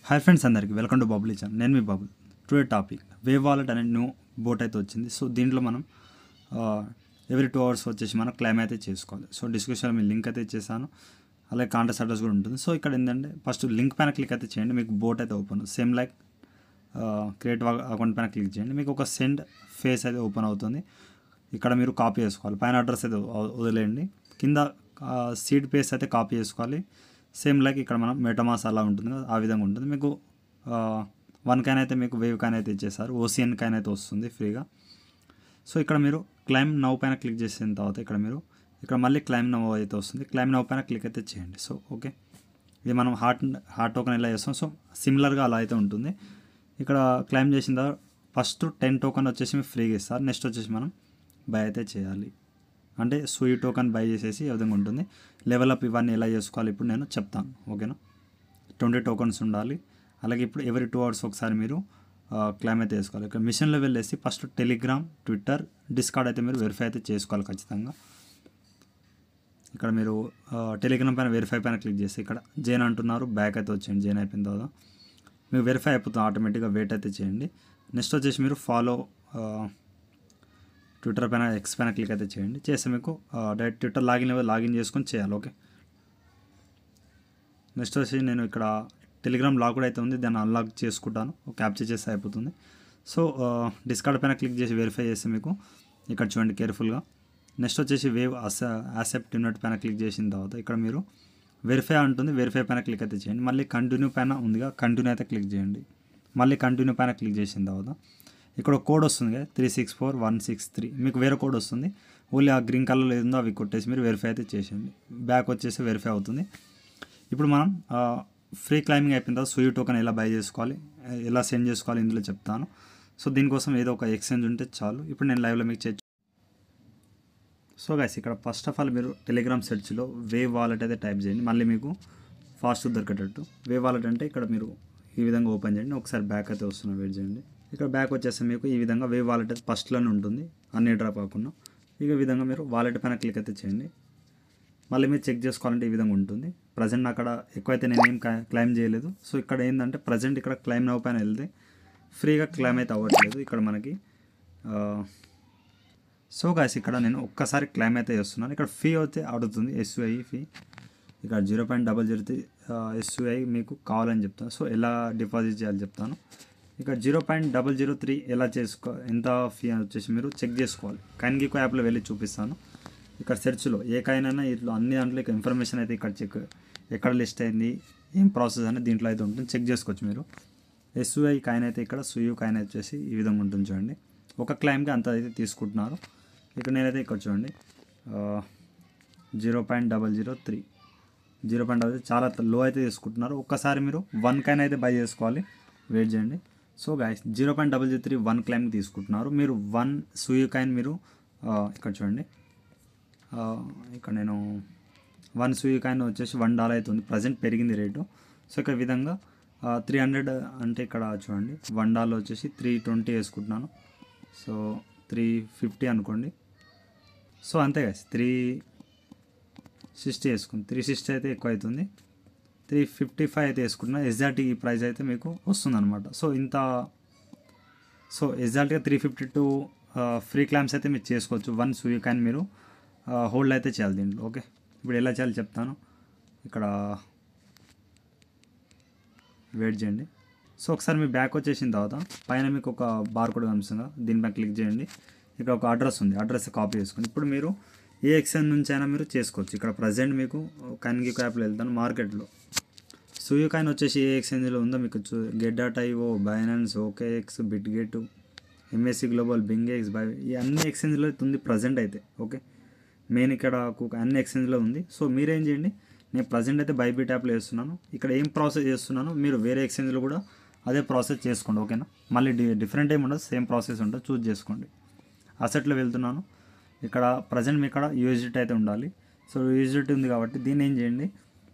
Hi friends అందరికీ welcome to bubble channel. నేను మీ bubble. Today topic wave wallet అనే న్యూ బోట్ అయితే వచ్చింది. సో దీంట్లో మనం ఎవ్రీ 2 hours వచ్చేసి మనం క్లైమ్ అయితే చేసుకోవాలి. సో డిస్క్రిప్షన్లో మీ లింక్ అయితే ఇచ్చేసాను, అలాగే కాంటాక్ట్ అడ్రస్ కూడా ఉంటుంది. సో ఇక్కడ ఏంటంటే ఫస్ట్ లింక్ పైన క్లిక్ అయితే చేయండి, మీకు బోట్ అయితే open same like create account పైన క్లిక్ చేయండి, మీకు ఒక సెండ్ ఫేస్ అయితే ఓపెన్ అవుతుంది. ఇక్కడ మీరు కాపీ చేసుకోవాలి, పైన అడ్రస్ అయితే వదిలేయండి, కింద సీడ్ పేస్ అయితే కాపీ చేసుకోవాలి. సేమ్ లైక్ ఇక్కడ మనం మెటమాస్ అలా ఉంటుంది కదా, ఆ విధంగా ఉంటుంది. మీకు 1 కాయిన్ అయితే మీకు వేవ్ కాయిన్ అయితే ఇచ్చేసారు, ఓసియన్ కాయిన్ అయితే వస్తుంది ఫ్రీగా. సో ఇక్కడ మీరు క్లైమ్ నవ్ పైన క్లిక్ చేసిన తర్వాత ఇక్కడ మళ్ళీ క్లైమ్ నవ్ అయితే వస్తుంది, క్లైమ్ నవ్ పైన క్లిక్ అయితే చేయండి. సో ఓకే, ఇది మనం హార్ట్ టోకెన్ ఎలా చేస్తాం, సో సిమిలర్గా అలా అయితే ఉంటుంది. ఇక్కడ క్లైమ్ చేసిన తర్వాత ఫస్ట్ 10 టోకెన్ వచ్చేసి మీరు ఫ్రీగా ఇస్తారు. నెక్స్ట్ వచ్చేసి మనం బై అయితే చేయాలి, అంటే సూయి టోకెన్ బై చేసేసి ఈ విధంగా ఉంటుంది. లెవెల్ అప్ ఇవన్నీ ఎలా చేసుకోవాలి ఇప్పుడు నేను చెప్తాను, ఓకేనా. 20 టోకెన్స్ ఉండాలి. అలాగే ఇప్పుడు ఎవ్రీ 2 hours ఒకసారి మీరు క్లైమ్ అయితే వేసుకోవాలి. ఇక్కడ మిషన్లో వెళ్ళేసి ఫస్ట్ టెలిగ్రామ్, ట్విట్టర్, డిస్కార్డ్ అయితే మీరు వెరిఫై అయితే చేసుకోవాలి ఖచ్చితంగా. ఇక్కడ మీరు టెలిగ్రామ్ పైన వెరిఫై పైన క్లిక్ చేసి ఇక్కడ జైన్ అంటున్నారు, బ్యాక్ అయితే వచ్చేయండి. జైన్ అయిపోయిన తర్వాత మీకు వెరిఫై అయిపోతుంది ఆటోమేటిక్గా, వెయిట్ అయితే చేయండి. నెక్స్ట్ వచ్చేసి మీరు ఫాలో ట్విట్టర్ పైన ఎక్స్ పైన క్లిక్ అయితే చేయండి, చేస్తే మీకు డైరెక్ట్ ట్విట్టర్ లాగిన్ చేసుకొని చేయాలి, ఓకే. నెక్స్ట్ వచ్చి నేను ఇక్కడ టెలిగ్రామ్ లాక్ కూడా అయితే ఉంది, దాన్ని అన్లాక్ చేసుకుంటాను, క్యాప్చర్ చేస్తే అయిపోతుంది. సో డిస్కార్డ్ పైన క్లిక్ చేసి వెరిఫై చేస్తే మీకు ఇక్కడ చూడండి కేర్ఫుల్గా. నెక్స్ట్ వచ్చేసి వేవ్ యాక్సెప్ట్ ఇన్వైట్ పైన క్లిక్ చేసిన తర్వాత ఇక్కడ మీరు వెరిఫై ఉంటుంది, వెరిఫై పైన క్లిక్ అయితే చేయండి. మళ్ళీ కంటిన్యూ పైన ఉందిగా, కంటిన్యూ అయితే క్లిక్ చేయండి. మళ్ళీ కంటిన్యూ పైన క్లిక్ చేసిన తర్వాత ఇక్కడ కోడ్ వస్తుంది కదా 364163, మీకు వేరే కోడ్ వస్తుంది. ఓన్లీ ఆ గ్రీన్ కలర్లో ఏదో అవి కొట్టేసి మీరు వెరిఫై అయితే చేసేయండి, బ్యాక్ వచ్చేసి వెరిఫై అవుతుంది. ఇప్పుడు మనం ఫ్రీ క్లైమింగ్ అయిపోయిన తర్వాత సూయి టోకెన్ ఎలా బై చేసుకోవాలి, ఎలా సెండ్ చేసుకోవాలి ఇందులో చెప్తాను. సో దీనికోసం ఏదో ఒక ఎక్స్చేంజ్ ఉంటే చాలు. ఇప్పుడు నేను లైవ్లో మీకు చేయొచ్చు. సో గైస్ ఇక్కడ ఫస్ట్ ఆఫ్ ఆల్ మీరు టెలిగ్రామ్ సెర్చ్లో వేవ్ వాలెట్ అయితే టైప్ చేయండి, మళ్ళీ మీకు ఫాస్ట్ దొరికేటట్టు. వేవ్ వాలెట్ అంటే ఇక్కడ మీరు ఈ విధంగా ఓపెన్ చేయండి, ఒకసారి బ్యాక్ అయితే వస్తున్నా, వెయిట్ చేయండి. ఇక్కడ బ్యాక్ వచ్చేస్తే మీకు ఈ విధంగా వేవ్ వాలెట్ అయితే ఫస్ట్లోనే ఉంటుంది, అన్ని డ్రాప్ కాకుండా. ఈ విధంగా మీరు వాలెట్ పైన క్లిక్ అయితే చేయండి. మళ్ళీ మీరు చెక్ చేసుకోవాలంటే ఈ విధంగా ఉంటుంది. ప్రజెంట్ అక్కడ ఎక్కువైతే నేను ఏం క్లైమ్ చేయలేదు. సో ఇక్కడ ఏంటంటే ప్రజెంట్ ఇక్కడ క్లైమ్ నవ్ పైన వెళ్తే ఫ్రీగా క్లైమ్ అయితే అవ్వట్లేదు ఇక్కడ మనకి. సో గాయస్ ఇక్కడ నేను ఒక్కసారి క్లైమ్ అయితే చేస్తున్నాను. ఇక్కడ ఫీ అయితే అడుగుతుంది, ఎస్యుఐ ఫీ. ఇక్కడ 0.003 ఎస్యుఐ మీకు కావాలని చెప్తాను. సో ఎలా డిపాజిట్ చేయాలి చెప్తాను. ఇక్కడ 0.003 ఎలా ఎంత ఫీ అని వచ్చేసి మీరు చెక్ చేసుకోవాలి. కైన్గికో యాప్లో వెళ్ళి చూపిస్తాను. ఇక్కడ సెర్చ్లో ఏ కాయిన్ అయినా ఇట్లా అన్ని దాంట్లో ఇక ఇన్ఫర్మేషన్ అయితే ఇక్కడ చెక్ ఎక్కడ లిస్ట్ అయింది, ఏం ప్రాసెస్ అనేది దీంట్లో అయితే ఉంటుంది, చెక్ చేసుకోవచ్చు మీరు. ఎస్యుఐ కాయిన్ అయితే ఇక్కడ సుయు కాయిన్ వచ్చేసి ఈ విధంగా ఉంటుంది చూడండి. ఒక క్లైమ్కి అంత అయితే తీసుకుంటున్నారు. ఇక్కడ నేనైతే ఇక్కడ చూడండి 0.003 చాలా లో అయితే తీసుకుంటున్నారు. ఒక్కసారి మీరు 1 కాయిన్ అయితే బై చేసుకోవాలి, వెయిట్ చేయండి. సో గైస్ 0.003 1 క్లైమ్కి తీసుకుంటున్నారు. మీరు 1 సూయు కాయిన్ మీరు ఇక్కడ చూడండి, ఇక్కడ నేను 1 సూయు కాయిన్ వచ్చేసి $1 అవుతుంది, ప్రజెంట్ పెరిగింది రేటు. సో ఇక్కడ విధంగా 300 అంటే ఇక్కడ చూడండి $1 వచ్చేసి 320 వేసుకుంటున్నాను. సో 350 అనుకోండి. సో అంతే గైస్ 360 వేసుకుంది, 360 అయితే ఎక్కువ అవుతుంది, 355 అయితే వేసుకుంటున్నా. ఎగ్జాక్ట్ ఈ ప్రైస్ అయితే మీకు వస్తుంది అనమాట. సో ఎగ్జాక్ట్గా 352 ఫ్రీ క్లైమ్స్ అయితే మీరు చేసుకోవచ్చు. 1 సూయు కాయిన్ మీరు హోల్డ్ అయితే చేయాలి దీంట్లో, ఓకే. ఇప్పుడు ఎలా చేయాలి చెప్తాను, ఇక్కడ వెయిట్ చేయండి. సో ఒకసారి మీ బ్యాక్ వచ్చేసిన తర్వాత పైన మీకు ఒక బార్ కోడ్ కనిపిస్తుంది, దీనిపై క్లిక్ చేయండి. ఇక్కడ ఒక అడ్రస్ ఉంది, అడ్రస్ కాపీ చేసుకోండి. ఇప్పుడు మీరు ఏ ఎక్స్చేంజ్ నుంచి అయినా మీరు చేసుకోవచ్చు. ఇక్కడ ప్రజెంట్ మీకు కైన్గికో యాప్లో వెళ్తాను, మార్కెట్లో సూయు కాయిన్ వచ్చేసి ఏ ఎక్స్చేంజ్లో ఉందో మీకు Get.io, Binance, OKX, Bitget, MSC global, BingX, ఈ అన్ని ఎక్స్చేంజ్లో ఉంది ప్రజెంట్ అయితే, ఓకే. మెయిన్ ఇక్కడ అన్ని ఎక్స్చేంజ్లో ఉంది. సో మీరేం చేయండి, నేను ప్రజెంట్ అయితే బైబిట్ యాప్లో వేస్తున్నాను. ఇక్కడ ఏం ప్రాసెస్ చేస్తున్నాను మీరు వేరే ఎక్స్చేంజ్లో కూడా అదే ప్రాసెస్ చేసుకోండి, ఓకేనా. మళ్ళీ డిఫరెంట్ ఏమి ఉండదు, సేమ్ ప్రాసెస్ ఉంటుంది, చూస్ చేసుకోండి. అసెట్లో వెళ్తున్నాను. ఇక్కడ ప్రజెంట్ మీ ఇక్కడ USDT అయితే ఉండాలి. సో USDT ఉంది కాబట్టి దీన్ని ఏం చేయండి,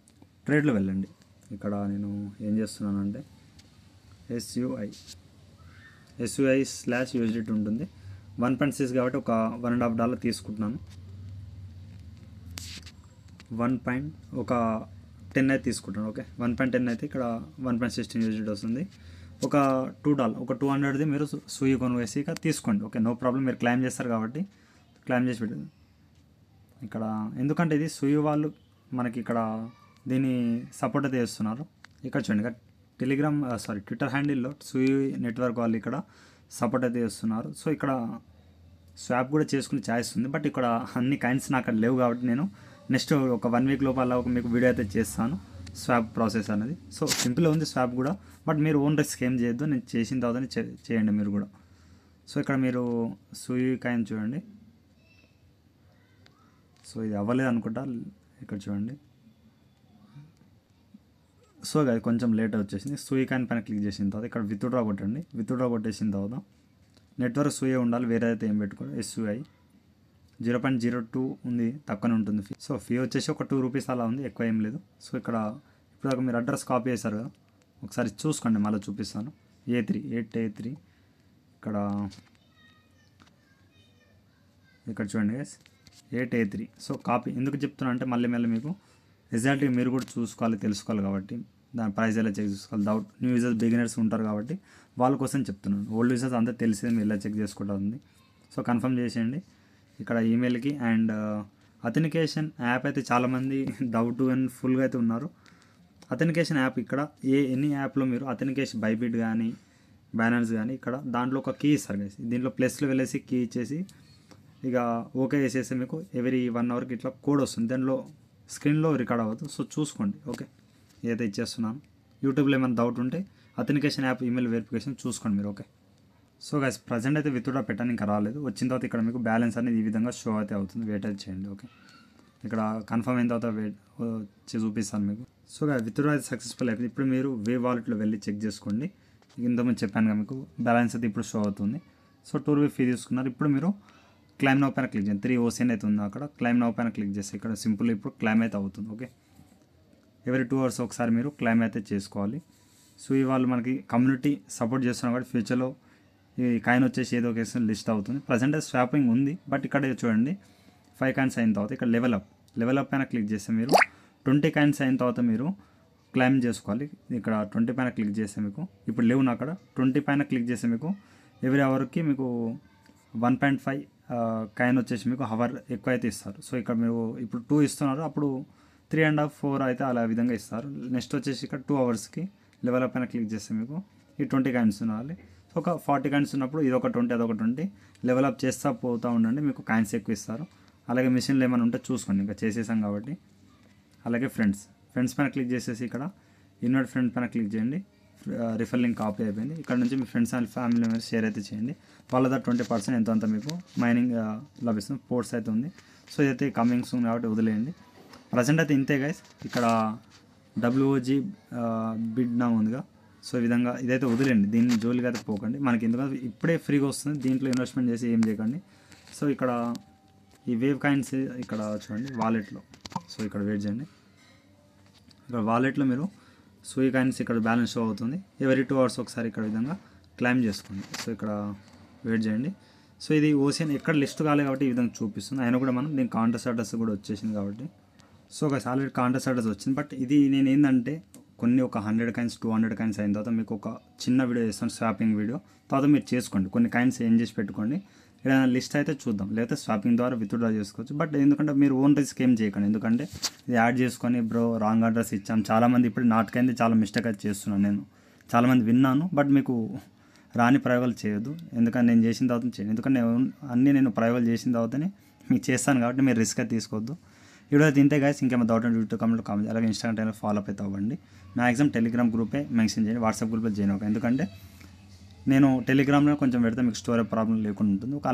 ట్రేడ్లో వెళ్ళండి. ఇక్కడ నేను ఏం చేస్తున్నానంటే SUI/USDT ఉంటుంది, 1.6 కాబట్టి ఒక $1.5 తీసుకుంటున్నాను. ఒక 1.10 అయితే తీసుకుంటాను. ఓకే, 1.10 అయితే ఇక్కడ 1.16 యూజిడ్ వస్తుంది. ఒక $2 ఒక 200ది మీరు సూయి కొనుగేసి ఇక తీసుకోండి. Okay, no problem. మీరు క్లైమ్ చేస్తారు కాబట్టి క్లైమ్ చేసి పెట్టండి ఇక్కడ. ఎందుకంటే ఇది సూయి వాళ్ళు మనకి ఇక్కడ దీన్ని సపోర్ట్ అయితే చేస్తున్నారు. ఇక్కడ చూడండి, ఇక్కడ ట్విట్టర్ హ్యాండిల్లో సూయి నెట్వర్క్ వాళ్ళు ఇక్కడ సపోర్ట్ అయితే చేస్తున్నారు. సో ఇక్కడ స్వాప్ కూడా చేసుకునే ఛాయిస్ ఉంది. బట్ ఇక్కడ అన్ని కైండ్స్ నాకు అక్కడ లేవు కాబట్టి నేను నెక్స్ట్ ఒక 1 వీక్ లోపల ఒక మీకు వీడియో అయితే చేస్తాను స్వాప్ ప్రాసెస్ అనేది. సో సింపుల్ ఉంది స్వాప్ కూడా, బట్ మీరు ఓన్ రిస్క్ ఏం చేయొద్దు. నేను చేసిన తర్వాత చేయండి మీరు కూడా. సో ఇక్కడ మీరు సూయి కాయిన్ చూడండి. సో ఇది అవ్వలేదు అనుకుంటా, ఇక్కడ చూడండి. సో అది కొంచెం లేట్ వచ్చేసింది. సూయి కాయిన్ పైన క్లిక్ చేసిన తర్వాత ఇక్కడ విత్డ్రా కొట్టండి. విత్డ్రా కొట్టేసిన తర్వాత నెట్వర్క్ సూయి ఉండాలి, వేరే అయితే ఏం పెట్టుకోండి. SUI 0.02 ఉంది, తక్కువనే ఉంటుంది ఫీ. సో ఫీ వచ్చేసి ఒక ₹2 అలా ఉంది, ఎక్కువ ఏం లేదు. సో ఇక్కడ ఇప్పుడు మీరు అడ్రస్ కాపీ చేశారు కదా, ఒకసారి చూసుకోండి, మళ్ళీ చూపిస్తాను. 8A3 ఇక్కడ చూడండి గైస్, 8A3. సో కాపీ ఎందుకు చెప్తున్నా అంటే మళ్ళీ మీకు రిజల్ట్గా మీరు కూడా చూసుకోవాలి, తెలుసుకోవాలి కాబట్టి దాని ప్రైస్ ఎలా చెక్ చేసుకోవాలి. న్యూ యూజర్స్ బిగినర్స్ ఉంటారు కాబట్టి వాళ్ళ కోసం చెప్తున్నాను. ఓల్డ్ యూజర్స్ అంతా తెలిసేది మీరు ఎలా చెక్ చేసుకుంటుంది. సో కన్ఫర్మ్ చేసేయండి ఇక్కడ ఈమెయిల్కి. అండ్ అథెంటికేషన్ యాప్ అయితే చాలామంది డౌట్ అండ్ ఫుల్గా అయితే ఉన్నారు. అథెంటికేషన్ యాప్ ఇక్కడ ఎనీ యాప్లో మీరు అథెంటికేషన్ బైబిట్ కానీ బైనాన్స్ కానీ ఇక్కడ దాంట్లో ఒక కీ ఇస్తారు గైస్. దీంట్లో ప్లస్లో వెళ్ళేసి కీ ఇచ్చేసి ఇక ఓకే చేసేస్తే మీకు ఎవ్రీ 1 అవర్కి ఇట్లా కోడ్ వస్తుంది. దాంట్లో స్క్రీన్లో రికార్డ్ అవ్వదు. సో చూసుకోండి. ఓకే, ఏదైతే ఇచ్చేస్తున్నాను. యూట్యూబ్లో ఏమైనా డౌట్ ఉంటే అథెంటికేషన్ యాప్ ఈమెయిల్ వెరిఫికేషన్ చూసుకోండి మీరు. ఓకే, సో గైస్ ప్రజెంట్ అయితే విత్డ్రా పెట్టాను, ఇంకా రాలేదు. వచ్చిన తర్వాత ఇక్కడ మీకు బ్యాలెన్స్ అనేది ఈ విధంగా షో అయితే అవుతుంది. వెయిట్ అయితే చేయండి. ఓకే, ఇక్కడ కన్ఫర్మ్ అయిన తర్వాత చూపిస్తాను మీకు. సో విత్డ్రా అయితే సక్సెస్ఫుల్ అయిపోయింది. ఇప్పుడు మీరు వేవ్ వాలెట్లో వెళ్ళి చెక్ చేసుకోండి. ఇంతకుముందు చెప్పాను కదా మీకు బ్యాలెన్స్ అయితే ఇప్పుడు షో అవుతుంది. సో ₹2 ఫీ తీసుకున్నారు. ఇప్పుడు మీరు క్లైమ్ నౌ పైన క్లిక్ చేయండి. 3 OCN అయితే ఉంది అక్కడ. క్లైమ్ నౌ పైన క్లిక్ చేస్తే ఇక్కడ సింపుల్ ఇప్పుడు క్లైమ్ అయితే అవుతుంది. ఓకే, ఎవ్రీ 2 అవర్స్ ఒకసారి మీరు క్లైమ్ అయితే చేసుకోవాలి. సో ఇవాళ మనకి కమ్యూనిటీ సపోర్ట్ చేస్తున్నారు కాబట్టి ఫ్యూచర్లో ఈ కాయిన్ వచ్చేసి ఏదో ఒక లిస్ట్ అవుతుంది. ప్రజెంట్ స్వాపింగ్ ఉంది, బట్ ఇక్కడ చూడండి 5 కాయిన్స్ అయిన తర్వాత ఇక్కడ లెవెల్ అప్ పైన క్లిక్ చేస్తే మీరు 20 కాయిన్స్ అయిన తర్వాత మీరు క్లైమ్ చేసుకోవాలి. ఇక్కడ 20 పైన క్లిక్ చేస్తే మీకు ఇప్పుడు లేవు నా అక్కడ. 20 పైన క్లిక్ చేస్తే మీకు ఎవ్రీ అవర్కి మీకు 1.5 కాయిన్ వచ్చేసి మీకు హవర్ ఎక్కువ అయితే ఇస్తారు. సో ఇక్కడ మీరు ఇప్పుడు 2 ఇస్తున్నారు, అప్పుడు 3.5 4 అయితే అలా విధంగా ఇస్తారు. నెక్స్ట్ వచ్చేసి ఇక్కడ 2 అవర్స్కి లెవెల్ అప్ పైన క్లిక్ చేస్తే మీకు ఈ 20 కాయిన్స్ ఉండాలి. సో ఒక 40 కాయిన్స్ ఉన్నప్పుడు ఇదొక 20 అదొక 20 లెవెల్ అప్ చేస్తూ పోతూ ఉండండి, మీకు కాయిన్స్ ఎక్కువ ఇస్తారు. అలాగే మిషన్లు ఏమైనా ఉంటే చూసుకోండి, ఇంకా చేసేసాం కాబట్టి. అలాగే ఫ్రెండ్స్ పైన క్లిక్ చేసేసి ఇక్కడ ఇన్వైట్ ఫ్రెండ్ పైన క్లిక్ చేయండి. రిఫర్ లింక్ కాపీ అయిపోయింది. ఇక్కడ నుంచి మీ friends and family members share అయితే చేయండి. వాళ్ళ 20% ఎంతో అంత మీకు మైనింగ్ లభిస్తుంది. పోర్ట్స్ అయితే ఉంది. సో ఇదైతే కమింగ్ సూన్ కాబట్టి వదిలేయండి. ప్రజెంట్ అయితే ఇంతే గైస్. ఇక్కడ WOG బిడ్ నా ఉందిగా. సో ఈ విధంగా ఇదైతే వదిలేండి, దీన్ని జోలికి అయితే పోకండి. మనకి ఎందుకంటే ఇప్పుడే ఫ్రీగా వస్తుంది, దీంట్లో ఇన్వెస్ట్మెంట్ చేసి ఏం చేయకండి. సో ఇక్కడ ఈ వేవ్ కాయిన్స్ ఇక్కడ చూడండి వాలెట్లో. సో ఇక్కడ వెయిట్ చేయండి. ఇక్కడ వాలెట్లో మీరు సూయి కాయిన్స్ ఇక్కడ బ్యాలెన్స్ షో అవుతుంది. ఎవ్రీ 2 అవర్స్ ఒకసారి ఇక్కడ విధంగా క్లైమ్ చేసుకోండి. సో ఇక్కడ వెయిట్ చేయండి. సో ఇది OCN ఎక్కడ లిస్ట్ కాలేదు కాబట్టి ఈ విధంగా చూపిస్తుంది. అయినా కూడా మనం దీనికి కాంటెస్ట్ అడ్రస్ కూడా వచ్చేసింది కాబట్టి. So guys already contest address వచ్చింది. బట్ ఇది నేను ఏంటంటే కొన్ని ఒక 100 కాయిన్స్ 200 కాయిన్స్ అయిన తర్వాత మీకు ఒక చిన్న వీడియో చేస్తాను, స్వాపింగ్ వీడియో. తర్వాత మీరు చేసుకోండి, కొన్ని కాయిన్స్ ఏం చేసి పెట్టుకోండి. ఏదైనా లిస్ట్ అయితే చూద్దాం, లేకపోతే స్వాపింగ్ ద్వారా విత్డ్రా చేసుకోవచ్చు. బట్ ఎందుకంటే మీరు ఓన్ రిస్క్ ఏం చేయకండి, ఎందుకంటే ఇది యాడ్ చేసుకొని బ్రో రాంగ్ అడ్రస్ ఇచ్చాం. చాలామంది ఇప్పుడు నాటకైంది చాలా మిస్టేక్ అయితే చేస్తున్నాను, నేను చాలామంది విన్నాను. బట్ మీకు రాని ప్రయోగాలు చేయొద్దు, ఎందుకంటే నేను చేసిన తర్వాత చేయండి. ఎందుకంటే అన్నీ నేను ప్రయోగాలు చేసిన తర్వాతనే మీకు చేస్తాను కాబట్టి మీరు రిస్క్ అయితే తీసుకోవద్దు. వీడియో తింటే గైస్ ఇంకేమో డౌట్ అంటే యూట్యూబ్ కామెంట్ అలాగే ఇన్స్టాగ్రామ్ టైంలో ఫాలో అప్ అయితే అవ్వండి. మ్యాక్సిమం టెలిగ్రామ్ గ్రూపే మెన్షన్ చేయండి, వాట్సాప్ గ్రూప్లో జాయిన్ అవ్వండి. ఎందుకంటే నేను టెలిగ్రామ్లో కొంచెం పెడితే మీకు స్టోరేజ్ ప్రాబ్లం లేకుండా ఉంటుంది.